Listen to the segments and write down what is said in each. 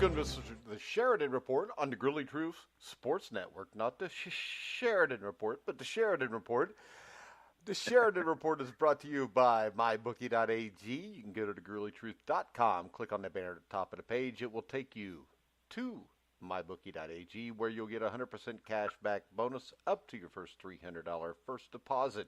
Welcome to the Sheridan Report on the Grilly Truth Sports Network. Not the Sheridan Report, but the Sheridan Report. The Sheridan Report is brought to you by MyBookie.ag. You can go to thegrillytruth.com, click on the banner at the top of the page. It will take you to MyBookie.ag, where you'll get a 100% cash back bonus up to your first $300 first deposit.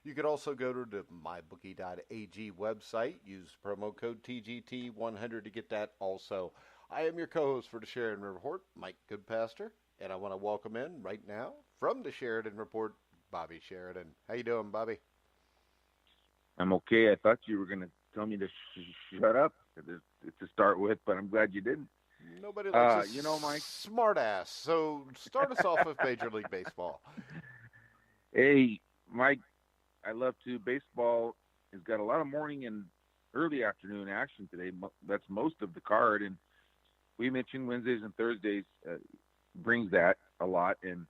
You could also go to the MyBookie.ag website. Use promo code TGT100 to get that also. I am your co-host for the Sheridan Report, Mike Goodpaster, and I want to welcome in right now from the Sheridan Report, Bobby Sheridan. How you doing, Bobby? I'm okay. I thought you were going to tell me to shut up to start with, but I'm glad you didn't. Nobody likes Mike, smart ass. So start us off with Major League Baseball. Hey, Mike, I love to. Baseball has got a lot of morning and early afternoon action today. That's most of the card, and we mentioned Wednesdays and Thursdays brings that a lot, and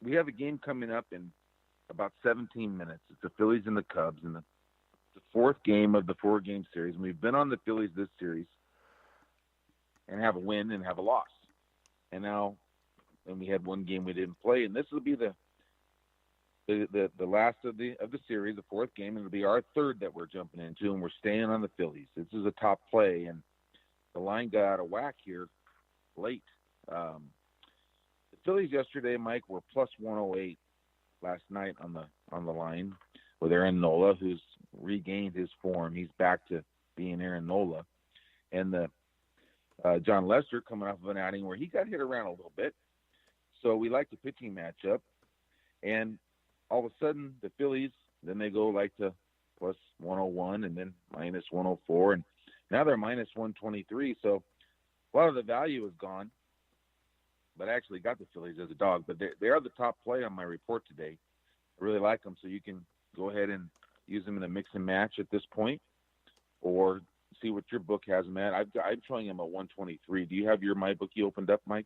we have a game coming up in about 17 minutes. It's the Phillies and the Cubs, and the fourth game of the four-game series. And we've been on the Phillies this series and have a win and have a loss. And now, and we had one game we didn't play, and this will be the last of the series, the fourth game, and it'll be our third that we're jumping into, and we're staying on the Phillies. This is a top play, and the line got out of whack here late. The Phillies yesterday, Mike, were plus 108 last night on the line with Aaron Nola, who's regained his form. He's back to being Aaron Nola. And the John Lester coming off of an outing where he got hit around a little bit. So we like the pitching matchup. And all of a sudden, the Phillies, then they go like to plus 101 and then minus 104. And now they're minus 123. So a lot of the value is gone. But I actually got the Phillies as a dog. But they are the top play on my report today. I really like them. So you can go ahead and use them in a mix and match at this point, or see what your book has them at. I'm showing them at 123. Do you have your MyBookie opened up, Mike?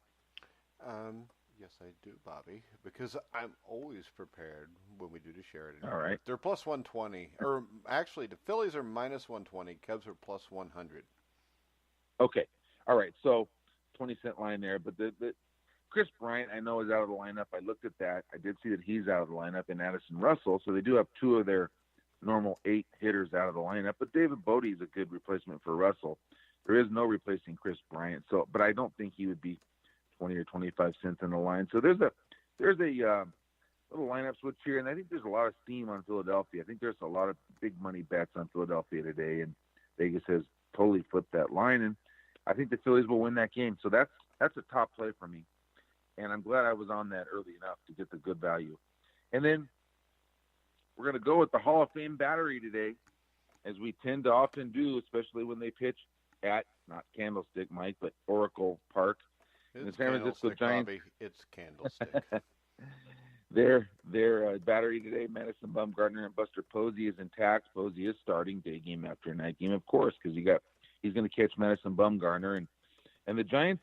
Yes, I do, Bobby, because I'm always prepared when we do the Sheridan. All right. They're plus 120. Or actually, the Phillies are minus 120. Cubs are plus 100. Okay. All right. So 20-cent line there. But the Chris Bryant, I know, is out of the lineup. I looked at that. I did see that he's out of the lineup, and Addison Russell. So they do have two of their normal 8 hitters out of the lineup. But David Bodie is a good replacement for Russell. There is no replacing Chris Bryant. So, but I don't think he would be 20 or 25 cents in the line. So there's a little lineup switch here, and I think there's a lot of steam on Philadelphia. I think there's a lot of big money bets on Philadelphia today, and Vegas has totally flipped that line, and I think the Phillies will win that game. So that's a top play for me, and I'm glad I was on that early enough to get the good value. And then we're going to go with the Hall of Fame battery today, as we tend to often do, especially when they pitch at, not Candlestick, Mike, but Oracle Park. It's the San Francisco Giants. Bobby. It's Candlestick. Their battery today, Madison Bumgarner and Buster Posey, is intact. Posey is starting day game after night game, of course, because he's going to catch Madison Bumgarner. And the Giants,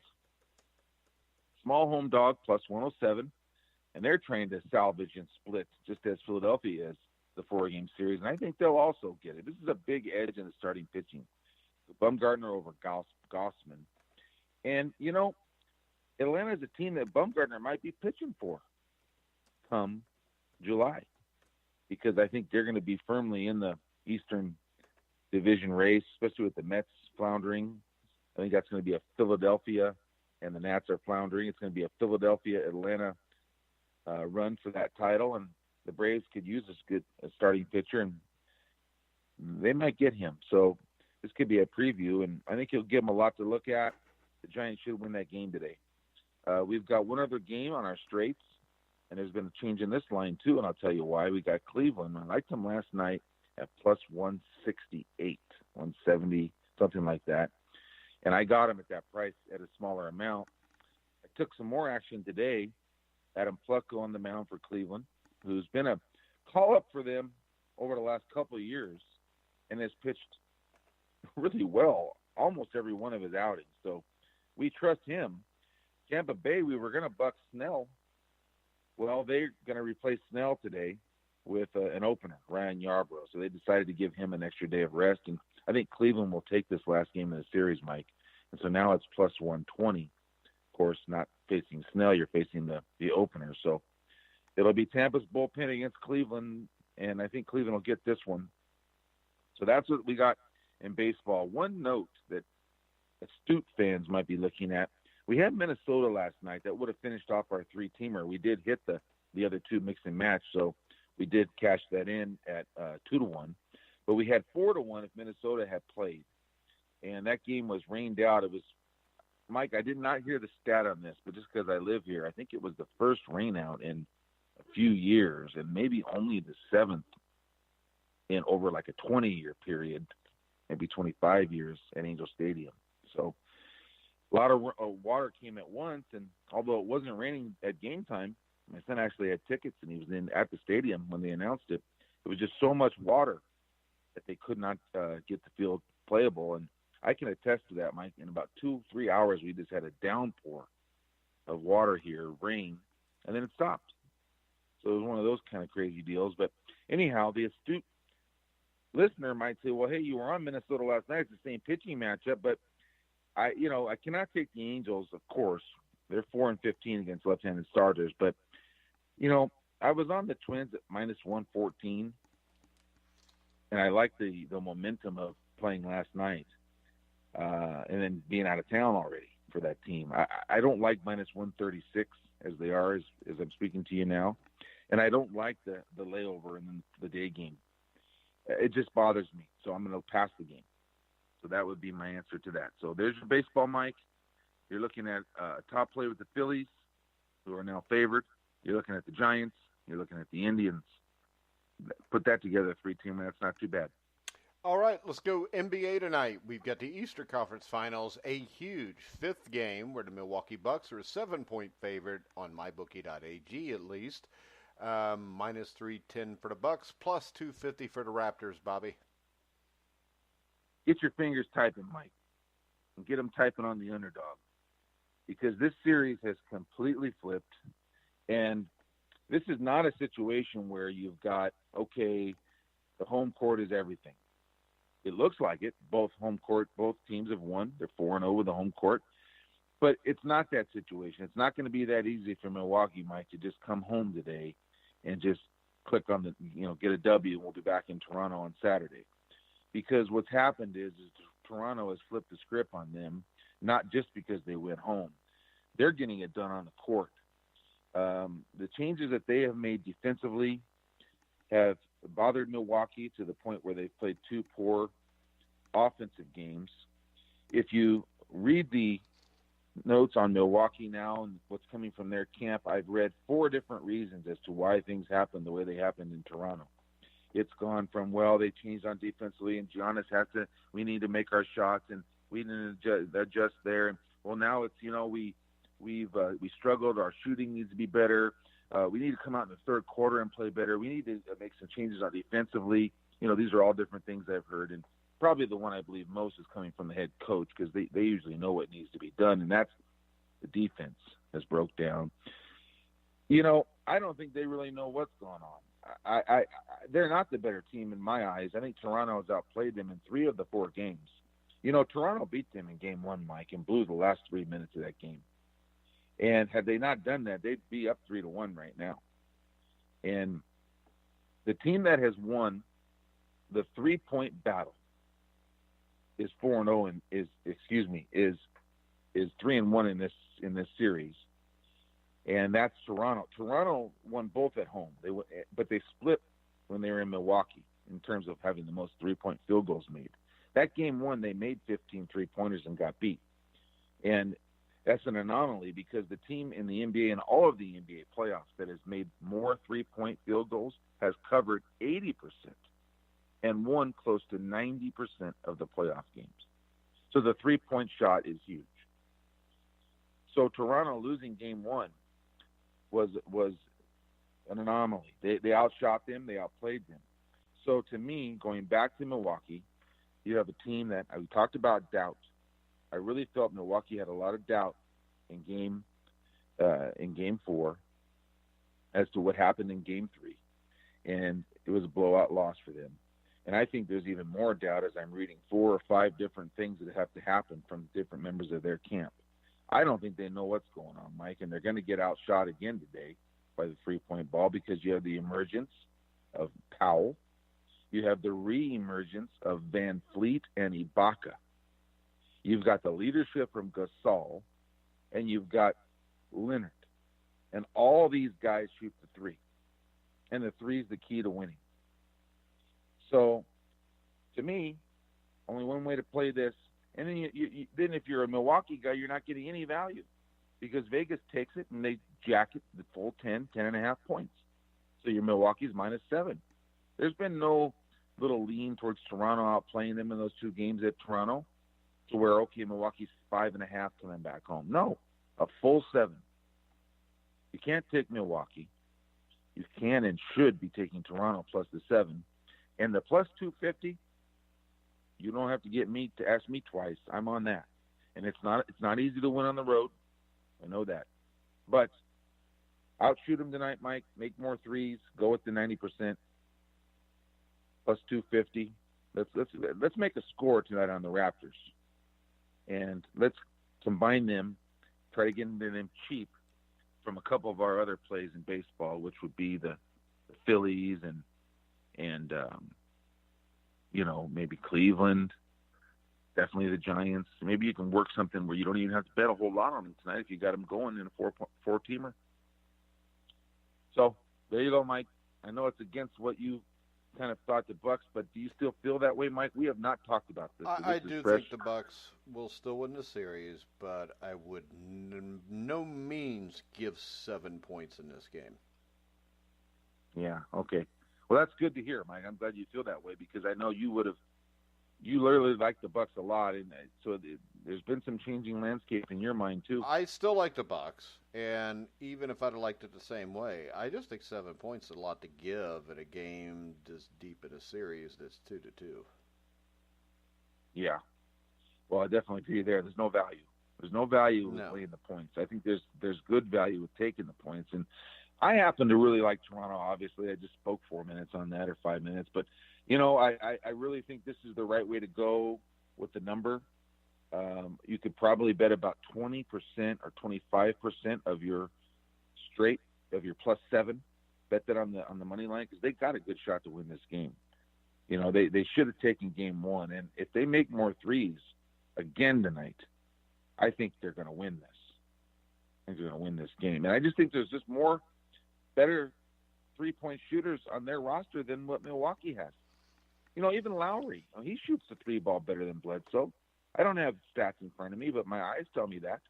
small home dog, plus 107, and they're trying to salvage and split, just as Philadelphia is, the four-game series. And I think they'll also get it. This is a big edge in the starting pitching. Bumgarner over Gossman. And, Atlanta's a team that Bumgarner might be pitching for come July, because I think they're going to be firmly in the Eastern Division race, especially with the Mets floundering. I think that's going to be a Philadelphia, and the Nats are floundering. It's going to be a Philadelphia-Atlanta run for that title, and the Braves could use a starting pitcher, and they might get him. So this could be a preview, and I think he'll give them a lot to look at. The Giants should win that game today. We've got one other game on our straights, and there's been a change in this line too, and I'll tell you why. We got Cleveland. I liked them last night at plus 168, 170, something like that. And I got them at that price at a smaller amount. I took some more action today. Adam Plucko on the mound for Cleveland, who's been a call-up for them over the last couple of years and has pitched really well almost every one of his outings. So we trust him. Tampa Bay, we were going to buck Snell. Well, they're going to replace Snell today with an opener, Ryan Yarbrough. So they decided to give him an extra day of rest. And I think Cleveland will take this last game of the series, Mike. And so now it's plus 120. Of course, not facing Snell, you're facing the opener. So it'll be Tampa's bullpen against Cleveland, and I think Cleveland will get this one. So that's what we got in baseball. One note that astute fans might be looking at, we had Minnesota last night. That would have finished off our three-teamer. We did hit the other two mix and match, so we did cash that in at 2-1. But we had 4-1 if Minnesota had played. And that game was rained out. It was, Mike, I did not hear the stat on this, but just because I live here, I think it was the first rain out in a few years, and maybe only the seventh in over like a 20-year period, maybe 25 years at Angel Stadium. So a lot of water came at once, and although it wasn't raining at game time, my son actually had tickets, and he was at the stadium when they announced it. It was just so much water that they could not get the field playable. And I can attest to that, Mike. In about 2-3 hours, we just had a downpour of water here, rain, and then it stopped. So it was one of those kind of crazy deals. But anyhow, the astute listener might say, well, hey, you were on Minnesota last night. It's the same pitching matchup. But I cannot take the Angels, of course. They're 4-15 against left-handed starters. But, I was on the Twins at minus 114, and I like the momentum of playing last night and then being out of town already for that team. I don't like minus 136 as they are as I'm speaking to you now, and I don't like the layover and then the day game. It just bothers me, so I'm going to pass the game. So that would be my answer to that. So there's your baseball, Mike. You're looking at a top play with the Phillies, who are now favored. You're looking at the Giants. You're looking at the Indians. Put that together, 3-teamer. That's not too bad. All right, let's go NBA tonight. We've got the Eastern Conference Finals, a huge fifth game where the Milwaukee Bucks are a 7-point favorite on mybookie.ag at least. Minus 310 for the Bucks, plus 250 for the Raptors, Bobby. Get your fingers typing, Mike, and get them typing on the underdog, because this series has completely flipped, and this is not a situation where you've got, okay, the home court is everything. It looks like it. Both teams have won. They're 4-0 with the home court. But it's not that situation. It's not going to be that easy for Milwaukee, Mike, to just come home today and just click on get a W, and we'll be back in Toronto on Saturday. Because what's happened is Toronto has flipped the script on them, not just because they went home. They're getting it done on the court. The changes that they have made defensively have bothered Milwaukee to the point where they've played two poor offensive games. If you read the notes on Milwaukee now and what's coming from their camp, I've read 4 different reasons as to why things happened the way they happened in Toronto. It's gone from, they changed on defensively, and Giannis we need to make our shots, and we need to adjust there. And now it's, we struggled. Our shooting needs to be better. We need to come out in the third quarter and play better. We need to make some changes on defensively. These are all different things I've heard, and probably the one I believe most is coming from the head coach, because they usually know what needs to be done, and that's the defense has broke down. I don't think they really know what's going on. They're not the better team in my eyes. I think Toronto has outplayed them in 3 of the 4 games. Toronto beat them in game 1, Mike, and blew the last 3 minutes of that game. And had they not done that, they'd be up 3-1 right now. And the team that has won the 3-point battle is 4-0 and is 3-1 in this series. And that's Toronto. Toronto won both at home. But they split when they were in Milwaukee in terms of having the most 3-point field goals made. That game 1, they made 15 3-pointers and got beat. And that's an anomaly, because the team in the NBA and all of the NBA playoffs that has made more 3-point field goals has covered 80% and won close to 90% of the playoff games. So the 3-point shot is huge. So Toronto losing game 1 was an anomaly. They outshot them. They outplayed them. So to me, going back to Milwaukee, you have a team that we talked about doubt. I really felt Milwaukee had a lot of doubt in game 4 as to what happened in game 3, and it was a blowout loss for them. And I think there's even more doubt as I'm reading 4 or 5 different things that have to happen from different members of their camp. I don't think they know what's going on, Mike, and they're going to get outshot again today by the 3-point ball because you have the emergence of Powell. You have the re-emergence of Van Fleet and Ibaka. You've got the leadership from Gasol, and you've got Leonard. And all these guys shoot the three. And the three is the key to winning. So, to me, only one way to play this. And then, then if you're a Milwaukee guy, you're not getting any value because Vegas takes it and they jack it the full 10.5 points. So your Milwaukee's -7. There's been no little lean towards Toronto outplaying them in those 2 games at Toronto to where, okay, Milwaukee's 5.5 coming back home. No, a full 7. You can't take Milwaukee. You can and should be taking Toronto plus the 7. And the plus 250, you don't have to get me to ask me twice. I'm on that. And it's not easy to win on the road. I know that. But outshoot them tonight, Mike. Make more threes. Go with the 90%. Plus 250. Let's make a score tonight on the Raptors. And let's combine them, try to get into them cheap from a couple of our other plays in baseball, which would be the Phillies and maybe Cleveland, definitely the Giants. Maybe you can work something where you don't even have to bet a whole lot on them tonight if you got them going in a four-teamer. So there you go, Mike. I know it's against what you kind of thought the Bucks, but do you still feel that way, Mike? We have not talked about this. I do think the Bucks will still win the series, but I would no means give 7 points in this game. Yeah, okay. Well, that's good to hear, Mike. I'm glad you feel that way because I know you literally like the Bucks a lot, and so there's been some changing landscape in your mind too. I still like the Bucks, and even if I'd have liked it the same way, I just think 7 points is a lot to give in a game this deep in a series that's 2-2. Yeah. Well, I definitely agree there. There's no value. There's no value in playing the points. I think there's good value with taking the points, and I happen to really like Toronto. Obviously, I just spoke 4 minutes on that or 5 minutes, but I really think this is the right way to go with the number. You could probably bet about 20% or 25% of your plus 7. Bet that on the money line because they got a good shot to win this game. They should have taken game 1, and if they make more threes again tonight, I think they're going to win this. I think they're going to win this game, and I just think there's just more better 3-point shooters on their roster than what Milwaukee has. Even Lowry, he shoots the 3 ball better than Bledsoe. I don't have stats in front of me, but my eyes tell me that.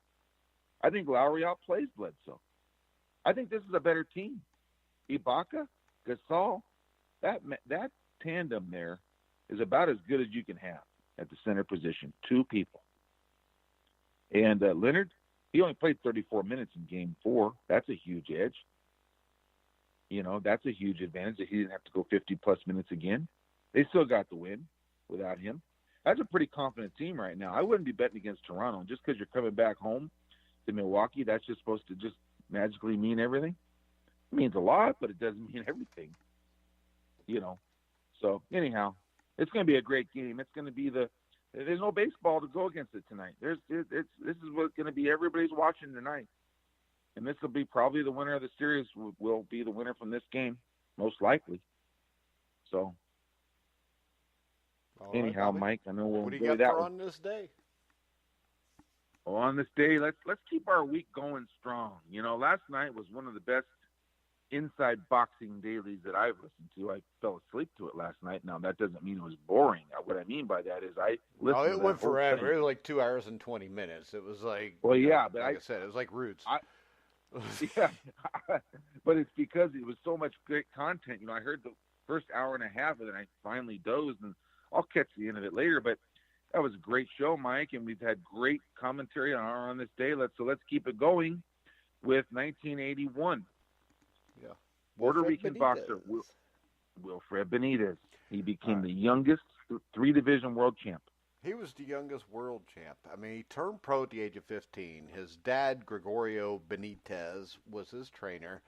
I think Lowry outplays Bledsoe. I think this is a better team. Ibaka, Gasol, that tandem there is about as good as you can have at the center position. 2 people. And Leonard, he only played 34 minutes in game 4. That's a huge edge. That's a huge advantage that he didn't have to go 50-plus minutes again. They still got the win without him. That's a pretty confident team right now. I wouldn't be betting against Toronto. Just because you're coming back home to Milwaukee, that's just supposed to just magically mean everything. It means a lot, but it doesn't mean everything. So, anyhow, it's going to be a great game. It's going to be there's no baseball to go against it tonight. This is what's going to be everybody's watching tonight. And this will be probably the winner of the series will be the winner from this game, most likely. So, anyhow, right, Mike, I know we'll what do do you that got for on this day? Well, on this day, let's keep our week going strong. Last night was one of the best inside boxing dailies that I've listened to. I fell asleep to it last night. Now, that doesn't mean it was boring. What I mean by that is I listened to it went forever. It was like 2 hours and 20 minutes. It was like, well, yeah, but like I said, it was like Roots. Yeah, but it's because it was so much great content. I heard the first hour and a half of it, and I finally dozed, and I'll catch the end of it later. But that was a great show, Mike, and we've had great commentary on this day. Let's keep it going with 1981. Yeah, Puerto Rican boxer Wilfred Benitez. He became the youngest 3-division world champ. He was the youngest world champ. I mean, he turned pro at the age of 15. His dad, Gregorio Benitez, was his trainer.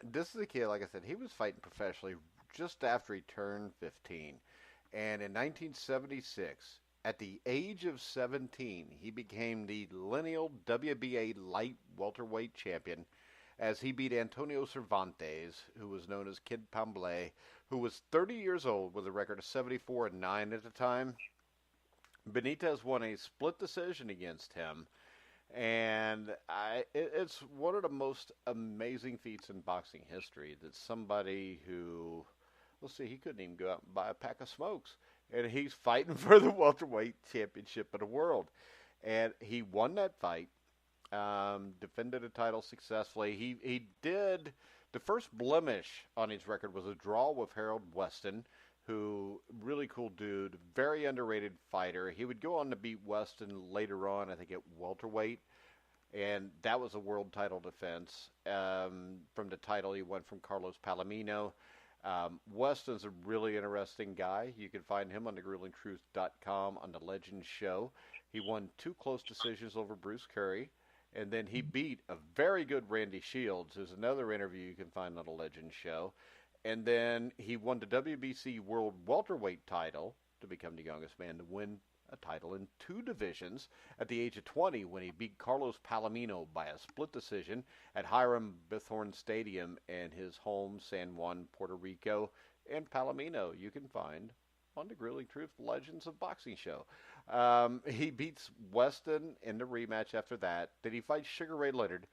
This is a kid, like I said, he was fighting professionally just after he turned 15. And in 1976, at the age of 17, he became the lineal WBA light welterweight champion as he beat Antonio Cervantes, who was known as Kid Pamble, who was 30 years old with a record of 74-9 at the time. Benitez won a split decision against him, and it's one of the most amazing feats in boxing history that somebody who, let's see, he couldn't even go out and buy a pack of smokes, and he's fighting for the welterweight championship of the world. And he won that fight, defended the title successfully. He did, the first blemish on his record was a draw with Harold Weston, who, really cool dude, very underrated fighter. He would go on to beat Weston later on, I think at welterweight, and that was a world title defense. From the title he won from Carlos Palomino. Weston's a really interesting guy. You can find him on thegruelingtruth.com on the Legends show. He won 2 close decisions over Bruce Curry, and then he beat a very good Randy Shields. There's another interview you can find on the Legends show. And then he won the WBC World Welterweight title to become the youngest man to win a title in 2 divisions at the age of 20 when he beat Carlos Palomino by a split decision at Hiram Bithorn Stadium in his home, San Juan, Puerto Rico. And Palomino you can find on the Grueling Truth Legends of Boxing show. He beats Weston in the rematch after that. Then he fights Sugar Ray Leonard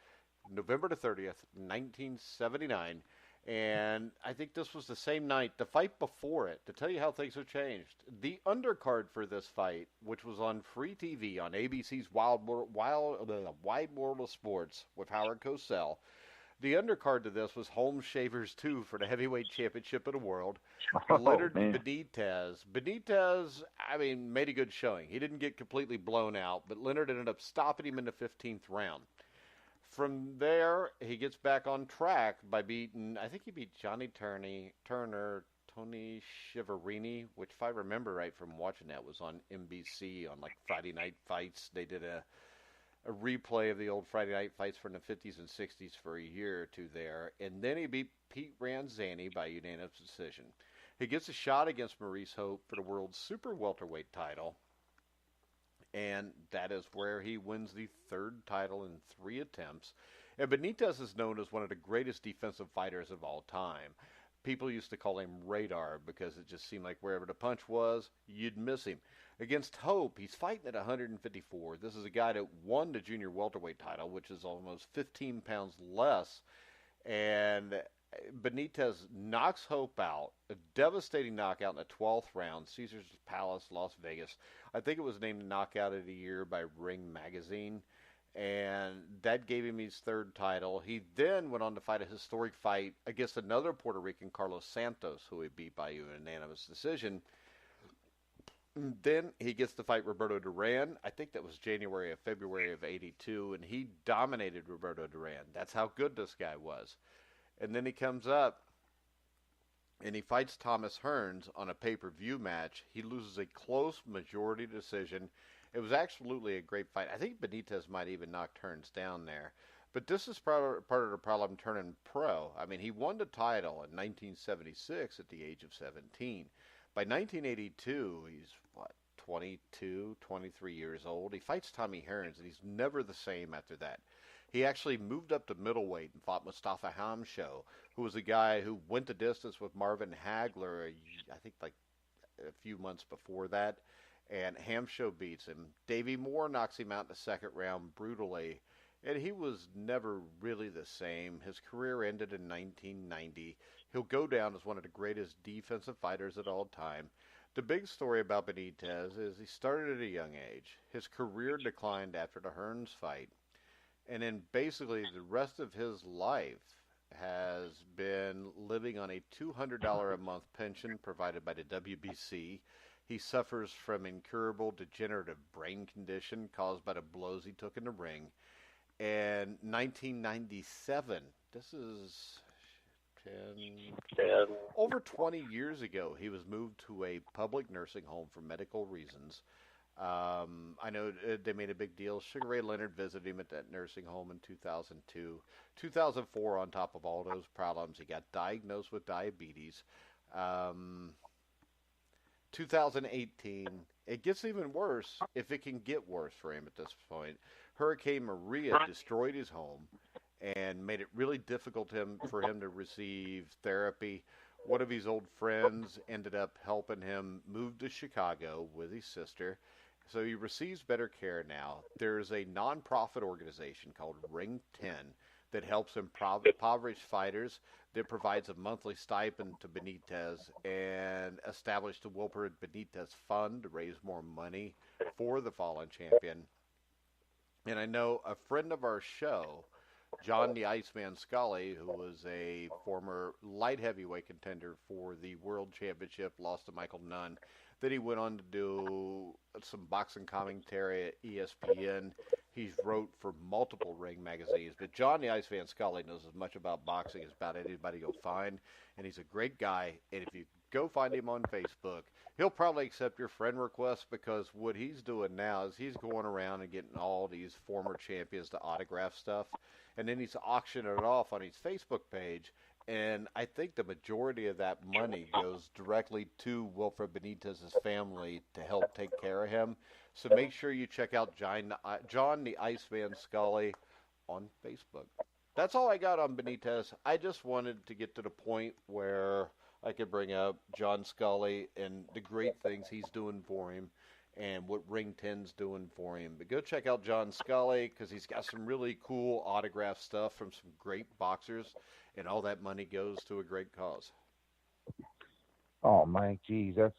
November the 30th, 1979. And I think this was the same night, the fight before it, to tell you how things have changed. The undercard for this fight, which was on free TV on ABC's Wide World of Sports with Howard Cosell, the undercard to this was Holmes Shavers 2 for the heavyweight championship of the world. Leonard Benitez. Benitez, I mean, made a good showing. He didn't get completely blown out, but Leonard ended up stopping him in the 15th round. From there, he gets back on track by beating, I think he beat Johnny Turner, Tony Schiavone, which if I remember right from watching that was on NBC on like Friday Night Fights. They did a replay of the old Friday Night Fights from the 50s and 60s for a year or 2 there. And then he beat Pete Ranzani by unanimous decision. He gets a shot against Maurice Hope for the world's super welterweight title. And that is where he wins the 3rd title in 3 attempts. And Benitez is known as one of the greatest defensive fighters of all time. People used to call him Radar because it just seemed like wherever the punch was, you'd miss him. Against Hope, he's fighting at 154. This is a guy that won the junior welterweight title, which is almost 15 pounds less. And Benitez knocks Hope out, a devastating knockout in the 12th round, Caesars Palace, Las Vegas. I think it was named Knockout of the Year by Ring Magazine, and that gave him his 3rd title. He then went on to fight a historic fight against another Puerto Rican, Carlos Santos, who he beat by unanimous decision. Then he gets to fight Roberto Duran. I think that was January or February of 82, and he dominated Roberto Duran. That's how good this guy was. And then he comes up and he fights Thomas Hearns on a pay-per-view match. He loses a close majority decision. It was absolutely a great fight. I think Benitez might even knock Hearns down there. But this is part of the problem turning pro. I mean, he won the title in 1976 at the age of 17. By 1982, he's, 22, 23 years old. He fights Tommy Hearns, and he's never the same after that. He actually moved up to middleweight and fought Mustafa Hamsho, who was a guy who went the distance with Marvin Hagler, I think like a few months before that, and Hamsho beats him. Davey Moore knocks him out in the 2nd round brutally, and he was never really the same. His career ended in 1990. He'll go down as one of the greatest defensive fighters of all time. The big story about Benitez is he started at a young age. His career declined after the Hearns fight. And then basically the rest of his life has been living on a $200 a month pension provided by the WBC. He suffers from incurable degenerative brain condition caused by the blows he took in the ring. And 1997, this is over 20 years ago, he was moved to a public nursing home for medical reasons. I know they made a big deal. Sugar Ray Leonard visited him at that nursing home in 2002. 2004, on top of all those problems, he got diagnosed with diabetes. Um, 2018. It gets even worse if it can get worse for him at this point. Hurricane Maria destroyed his home and made it really difficult for him to receive therapy. One of his old friends ended up helping him move to Chicago with his sister. So he receives better care now. There's a nonprofit organization called Ring 10 that helps impoverished fighters, that provides a monthly stipend to Benitez, and established the Wilfred Benitez Fund to raise more money for the fallen champion. And I know a friend of our show, John the Iceman Scully, who was a former light heavyweight contender for the World Championship, lost to Michael Nunn. Then he went on to do some boxing commentary at ESPN. He's wrote for multiple ring magazines. But John the Iceman Scully knows as much about boxing as about anybody you'll find. And he's a great guy. And if you go find him on Facebook, he'll probably accept your friend request, because what he's doing now is he's going around and getting all these former champions to autograph stuff. And then he's auctioning it off on his Facebook page. And I think the majority of that money goes directly to Wilfred Benitez's family to help take care of him. So make sure you check out John the Iceman Scully on Facebook. That's all I got on Benitez. I just wanted to get to the point where I could bring up John Scully and the great things he's doing for him and what Ring 10's doing for him. But go check out John Scully, because he's got some really cool autograph stuff from some great boxers, and all that money goes to a great cause. Oh, Mike, geez, that's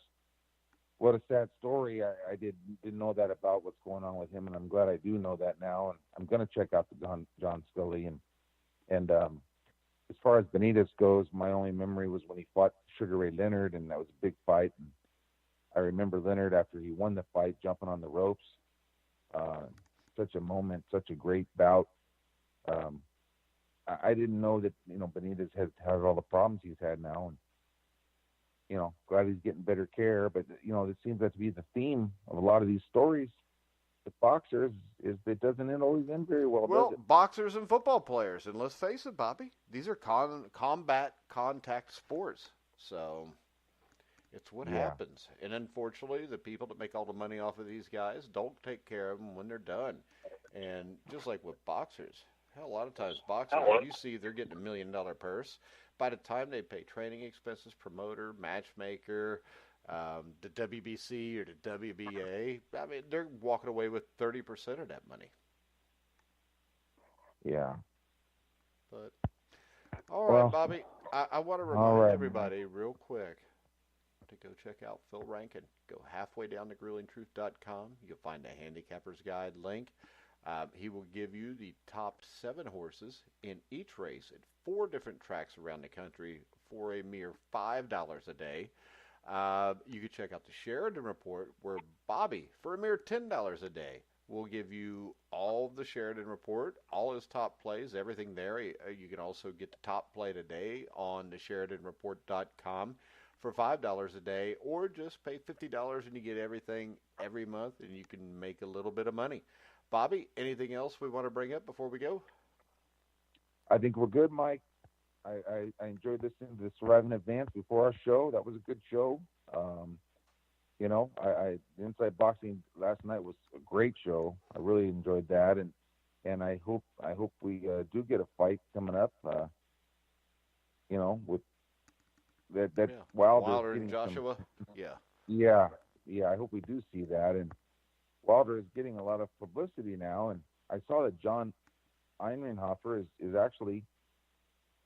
what a sad story. I didn't know that about what's going on with him, and I'm glad I do know that now. And I'm going to check out the John Scully. And as far as Benitez goes, my only memory was when he fought Sugar Ray Leonard, and that was a big fight. And I remember Leonard, after he won the fight, jumping on the ropes. Such a moment, such a great bout. I didn't know that, Benitez has had all the problems he's had now. And, glad he's getting better care. But, it seems that to be the theme of a lot of these stories with boxers, is that it doesn't always end very well, does it? Boxers and football players. And let's face it, Bobby, these are combat contact sports. So it's what happens. And unfortunately, the people that make all the money off of these guys don't take care of them when they're done. And just like with boxers, hell, a lot of times boxers, you see they're getting $1 million purse. By the time they pay training expenses, promoter, matchmaker, the WBC or the WBA, I mean, they're walking away with 30% of that money. Yeah. But, all right, Bobby, I want to remind everybody real quick to go check out Phil Rankin. Go halfway down to grillingtruth.com. You'll find a handicapper's guide link. He will give you the top 7 horses in each race at 4 different tracks around the country for a mere $5 a day. You can check out the Sheridan Report, where Bobby, for a mere $10 a day, will give you all of the Sheridan Report, all his top plays, everything there. You can also get the top play today on the SheridanReport.com for $5 a day, or just pay $50 and you get everything every month, and you can make a little bit of money. Bobby, anything else we want to bring up before we go? I think we're good, Mike. I enjoyed listening to the Surviving Advance before our show. That was a good show. The Inside Boxing last night was a great show. I really enjoyed that, and I hope we do get a fight coming up. With that Wilder and Joshua. Yeah. I hope we do see that. And Wilder is getting a lot of publicity now, and I saw that John Einrenhofer is actually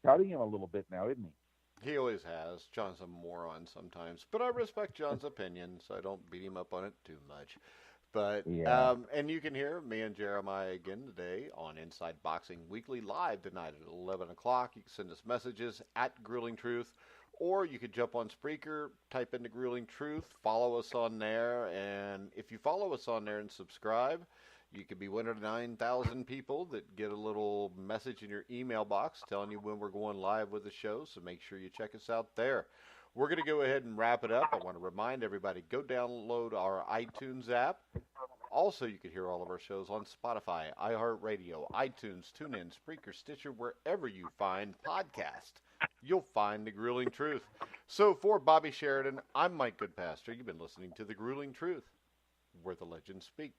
touting him a little bit now, isn't he? He always has. John's a moron sometimes, but I respect John's opinion, so I don't beat him up on it too much. But and you can hear me and Jeremiah again today on Inside Boxing Weekly live tonight at 11 o'clock. You can send us messages at Grilling Truth, or you could jump on Spreaker, type in the Grilling Truth, follow us on there, and if you follow us on there and subscribe, you could be one of the 9,000 people that get a little message in your email box telling you when we're going live with the show, so make sure you check us out there. We're going to go ahead and wrap it up. I want to remind everybody, go download our iTunes app. Also, you can hear all of our shows on Spotify, iHeartRadio, iTunes, TuneIn, Spreaker, Stitcher, wherever you find podcasts. You'll find The Grueling Truth. So for Bobby Sheridan, I'm Mike Goodpaster. You've been listening to The Grueling Truth, where the legends speak.